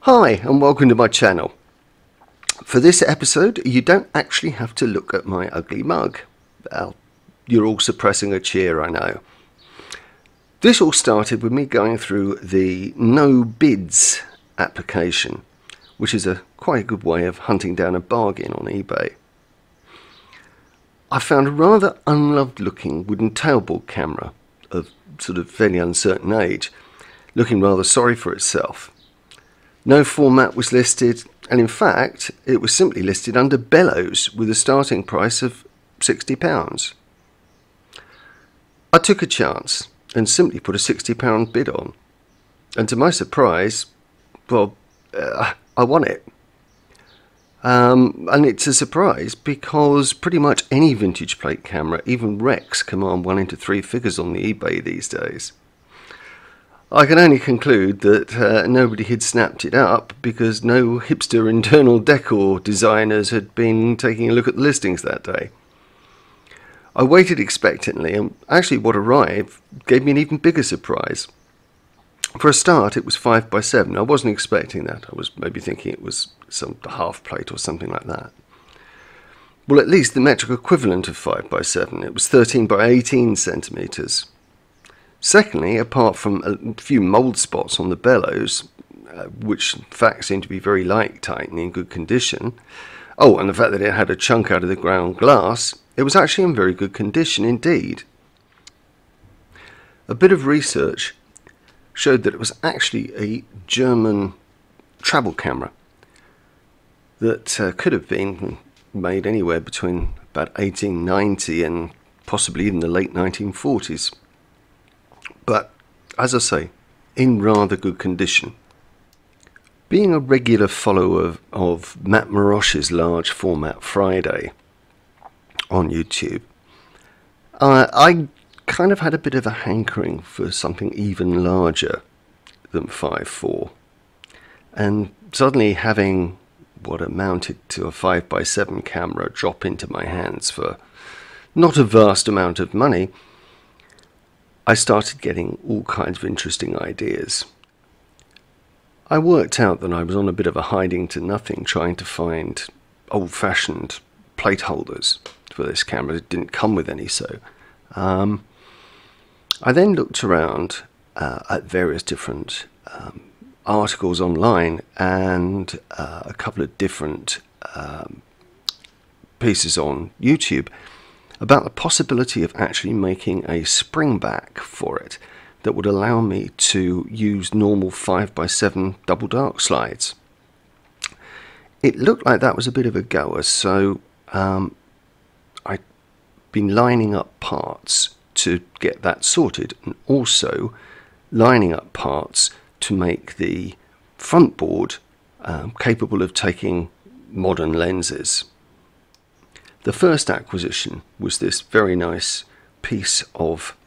Hi and welcome to my channel. For this episode you don't actually have to look at my ugly mug. Well, you're all suppressing a cheer, I know. This all started with me going through the no bids application, which is quite a good way of hunting down a bargain on eBay. I found a rather unloved looking wooden tailboard camera of sort of fairly uncertain age, looking rather sorry for itself. No format was listed, and in fact it was simply listed under bellows with a starting price of £60. I took a chance and simply put a £60 bid on, and to my surprise, well, I won it. And it's a surprise because pretty much any vintage plate camera, even wrecks, command well into three figures on the eBay these days. I can only conclude that nobody had snapped it up because no hipster internal decor designers had been taking a look at the listings that day. I waited expectantly, and actually what arrived gave me an even bigger surprise. For a start, it was 5x7. I wasn't expecting that. I was maybe thinking it was some half plate or something like that. Well, at least the metric equivalent of 5x7. It was 13x18 centimetres. Secondly, apart from a few mould spots on the bellows, which in fact seemed to be very light tight and in good condition, and the fact that it had a chunk out of the ground glass, it was actually in very good condition indeed. A bit of research showed that it was actually a German travel camera that could have been made anywhere between about 1890 and possibly even the late 1940s. But, as I say, in rather good condition. Being a regular follower of Matt Marosh's Large Format Friday on YouTube, I kind of had a bit of a hankering for something even larger than 5.4. And suddenly having what amounted to a 5x7 camera drop into my hands for not a vast amount of money, I started getting all kinds of interesting ideas. I worked out that I was on a bit of a hiding to nothing trying to find old-fashioned plate holders for this camera. It didn't come with any, so I then looked around at various different articles online and a couple of different pieces on YouTube about the possibility of actually making a spring back for it that would allow me to use normal 5x7 double dark slides. It looked like that was a bit of a goer, so I'd been lining up parts to get that sorted, and also lining up parts to make the front board capable of taking modern lenses. The first acquisition was this very nice piece of,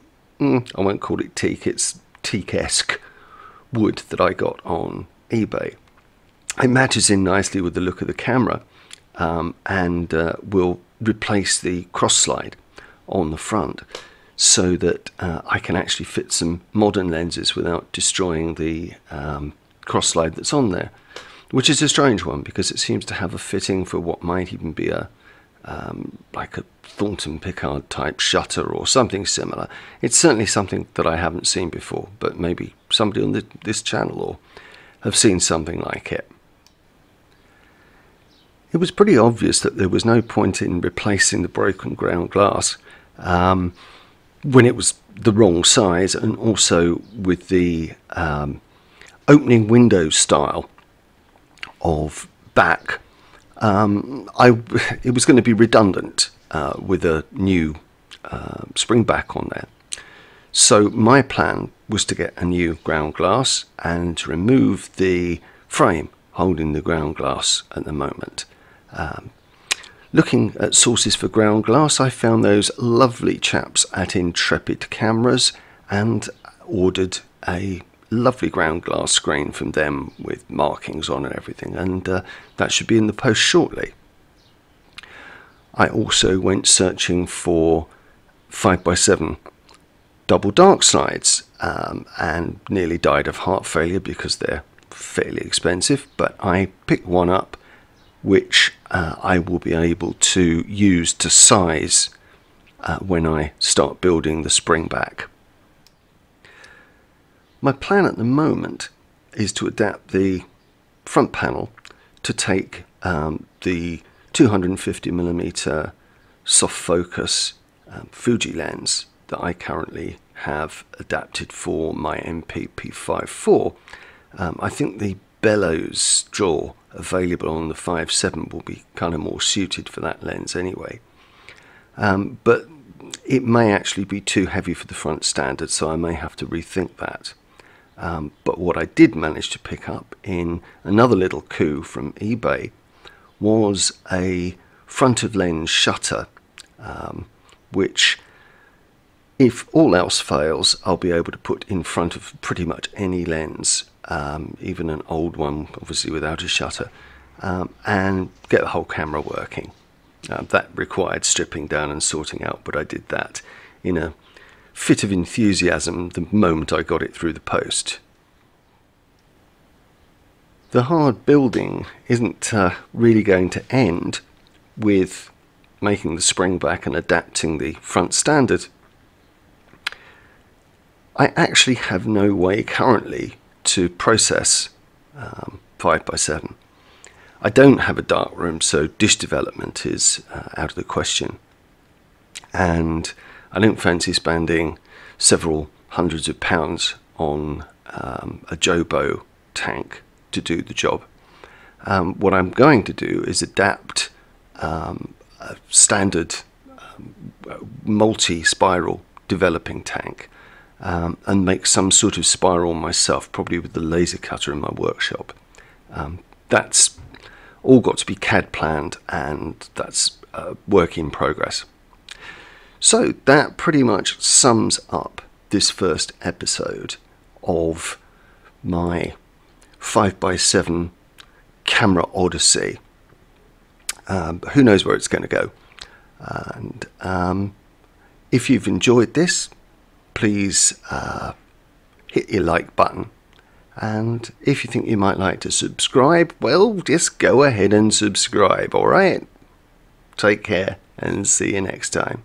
I won't call it teak, it's teak-esque wood that I got on eBay. It matches in nicely with the look of the camera and will replace the cross slide on the front so that I can actually fit some modern lenses without destroying the cross slide that's on there, which is a strange one because it seems to have a fitting for what might even be like a Thornton Pickard type shutter or something similar. It's certainly something that I haven't seen before, but maybe somebody on this channel or have seen something like it. It was pretty obvious that there was no point in replacing the broken ground glass when it was the wrong size, and also with the opening window style of back. It was going to be redundant with a new spring back on there. So my plan was to get a new ground glass and to remove the frame holding the ground glass at the moment. Looking at sources for ground glass, I found those lovely chaps at Intrepid Cameras and ordered a lovely ground glass screen from them with markings on and everything, and that should be in the post shortly. I also went searching for 5x7 double dark slides and nearly died of heart failure because they're fairly expensive, but I picked one up which I will be able to use to size when I start building the spring back. My plan at the moment is to adapt the front panel to take the 250mm soft focus Fuji lens that I currently have adapted for my MP-P5 IV. I think the bellows jaw available on the 5.7 will be kind of more suited for that lens anyway. But it may actually be too heavy for the front standard, so I may have to rethink that. But what I did manage to pick up in another little coup from eBay was a front of lens shutter, which, if all else fails, I'll be able to put in front of pretty much any lens, even an old one obviously without a shutter, and get the whole camera working. That required stripping down and sorting out, but I did that in a fit of enthusiasm the moment I got it through the post. The hard building isn't really going to end with making the spring back and adapting the front standard. I actually have no way currently to process 5x7. I don't have a darkroom, so dish development is out of the question, and I don't fancy spending several hundreds of pounds on a Jobo tank to do the job. What I'm going to do is adapt a standard multi-spiral developing tank and make some sort of spiral myself, probably with the laser cutter in my workshop. That's all got to be CAD planned, and that's a work in progress. So that pretty much sums up this first episode of my 5x7 camera odyssey. Who knows where it's going to go. And if you've enjoyed this, please hit your like button. And if you think you might like to subscribe, well, just go ahead and subscribe, alright? Take care and see you next time.